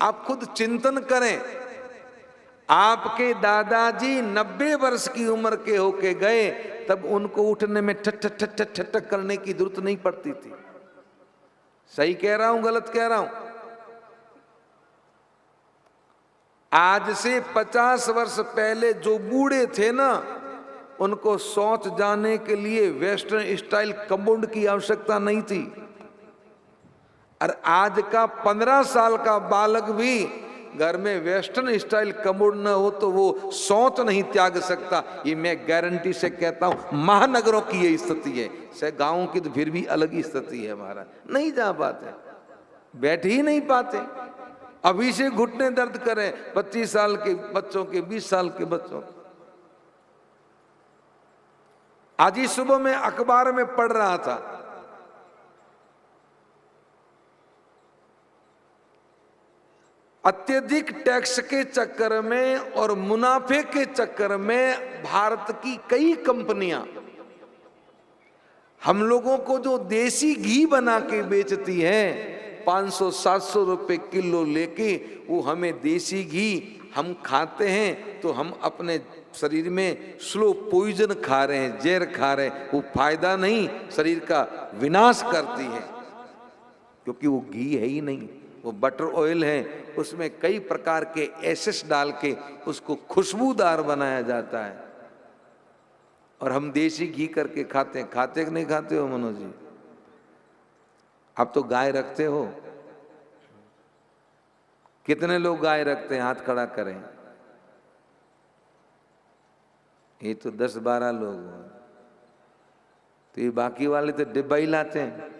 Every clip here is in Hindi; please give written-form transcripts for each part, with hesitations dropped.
आप खुद चिंतन करें। आपके दादाजी 90 वर्ष की उम्र के होके गए, तब उनको उठने में ठट ठट ठट ठट ठट करने की जरूरत नहीं पड़ती थी। सही कह रहा हूं गलत कह रहा हूं? आज से 50 वर्ष पहले जो बूढ़े थे ना, उनको शौच जाने के लिए वेस्टर्न स्टाइल कमोड की आवश्यकता नहीं थी। और आज का 15 साल का बालक भी घर में वेस्टर्न स्टाइल कमोड न हो तो वो शौच नहीं त्याग सकता। ये मैं गारंटी से कहता हूं। महानगरों की ये स्थिति है, गांवों की तो फिर भी अलग ही स्थिति है। महाराज नहीं जा पाते, बैठ ही नहीं पाते। अभी से घुटने दर्द करें 25 साल के बच्चों के, 20 साल के बच्चों के। आज ही सुबह में अखबार में पढ़ रहा था, अत्यधिक टैक्स के चक्कर में और मुनाफे के चक्कर में भारत की कई कंपनियां हम लोगों को जो देसी घी बना के बेचती हैं 500-700 रुपए किलो लेके, वो हमें देसी घी हम खाते हैं तो हम अपने शरीर में स्लो पॉइजन खा रहे हैं, जहर खा रहे हैं। वो फायदा नहीं, शरीर का विनाश करती है, क्योंकि वो घी है ही नहीं, वो बटर ऑयल है। उसमें कई प्रकार के एसेस डाल के उसको खुशबूदार बनाया जाता है, और हम देसी घी करके खाते हैं। खाते कि नहीं खाते हो मनोज जी? आप तो गाय रखते हो। कितने लोग गाय रखते हैं? हाथ खड़ा करें। ये तो 10-12 लोग हैं। तो ये बाकी वाले तो डिब्बा ही लाते हैं।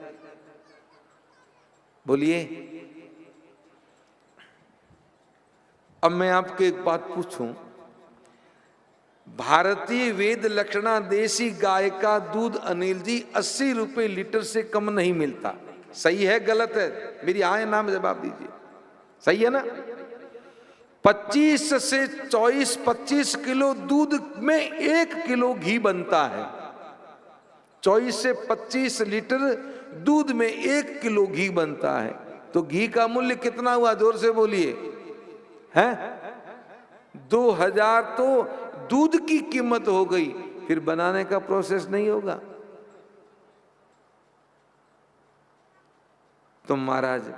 बोलिए। अब मैं आपको एक बात पूछूं, भारतीय वेद लक्षणा देसी गाय का दूध अनिल जी 80 रुपए लीटर से कम नहीं मिलता। सही है गलत है? मेरी आए नाम जवाब दीजिए। सही है ना? 25 से 24-25 किलो दूध में 1 किलो घी बनता है। 24 से 25 लीटर दूध में 1 किलो घी बनता है। तो घी का मूल्य कितना हुआ? जोर से बोलिए। है 2000 तो दूध की कीमत हो गई, फिर बनाने का प्रोसेस नहीं होगा। तो महाराज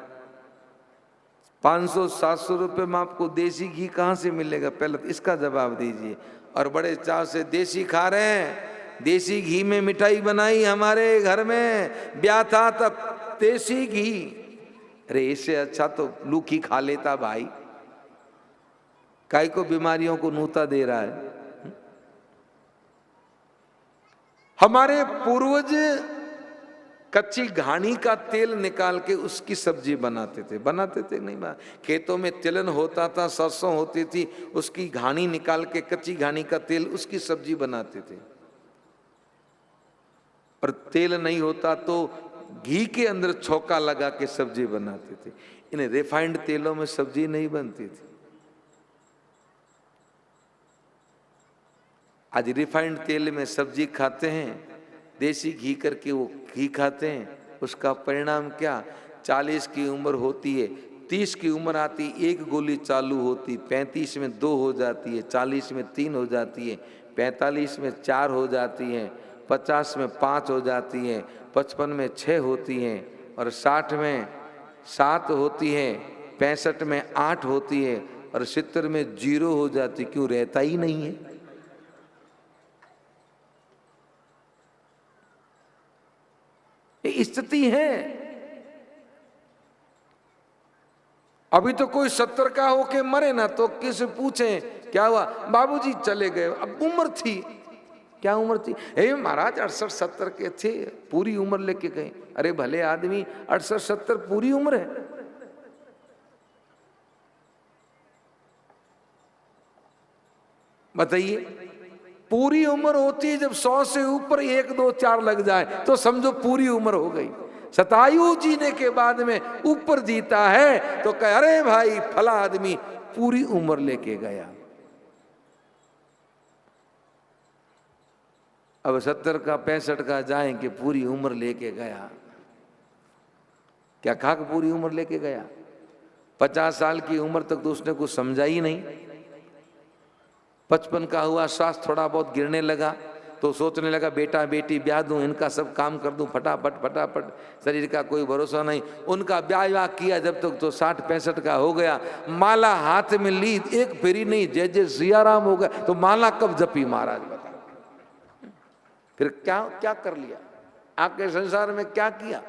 500-700 रुपए में आपको देसी घी कहां से मिलेगा? पहले तो इसका जवाब दीजिए। और बड़े चाव से देसी खा रहे हैं। देसी घी में मिठाई बनाई हमारे घर में, ब्याह था तब देसी घी। अरे इससे अच्छा तो लूखी खा लेता भाई। काई को बीमारियों को नूता दे रहा है। हमारे पूर्वज कच्ची घानी का तेल निकाल के उसकी सब्जी बनाते थे। बनाते थे नहीं बना? खेतों में तिलन होता था, सरसों होती थी, उसकी घानी निकाल के, कच्ची घानी का तेल, उसकी सब्जी बनाते थे। और तेल नहीं होता तो घी के अंदर छौंका लगा के सब्जी बनाते थे। इन रिफाइंड तेलों में सब्जी नहीं बनती थी। आज रिफाइंड तेल में सब्जी खाते हैं, देसी घी करके वो घी खाते हैं। उसका परिणाम क्या? 40 की उम्र होती है, 30 की उम्र आती, 1 गोली चालू होती, 35 में 2 हो जाती है, 40 में 3 हो जाती है, 45 में 4 हो जाती है, 50 में 5 हो जाती है, 55 में 6 होती है, और 60 में 7 होती है, 65 में 8 होती है, और 70 में 0 हो जाती। क्यों? रहता ही नहीं है। स्थिति है। अभी तो कोई 70 का होके मरे ना तो किसी पूछे क्या हुआ? बाबूजी चले गए। अब उम्र थी, क्या उम्र थी? महाराज 68-70 के थे, पूरी उम्र लेके गए। अरे भले आदमी, 68-70 पूरी उम्र है। बताइए। पूरी उम्र होती है जब 100 से ऊपर 1, 2, 4 लग जाए तो समझो पूरी उम्र हो गई। शतायु जीने के बाद में ऊपर जीता है तो कहे अरे भाई फला आदमी पूरी उम्र लेके गया। अब 70 का 65 का जाएंगे, पूरी उम्र लेके गया। क्या खाक पूरी उम्र लेके गया? 50 साल की उम्र तक तो उसने कुछ समझा ही नहीं। 55 का हुआ, श्वास थोड़ा बहुत गिरने लगा तो सोचने लगा बेटा बेटी ब्याह दूं, इनका सब काम कर दूं फटाफट फटाफट, शरीर का कोई भरोसा नहीं। उनका ब्याह किया जब तक तो 60-65 का हो गया। माला हाथ में ली, एक फेरी नहीं, जय जय सियाराम हो गया। तो माला कब जपी महाराज बता, फिर क्या क्या कर लिया, आपके संसार में क्या किया।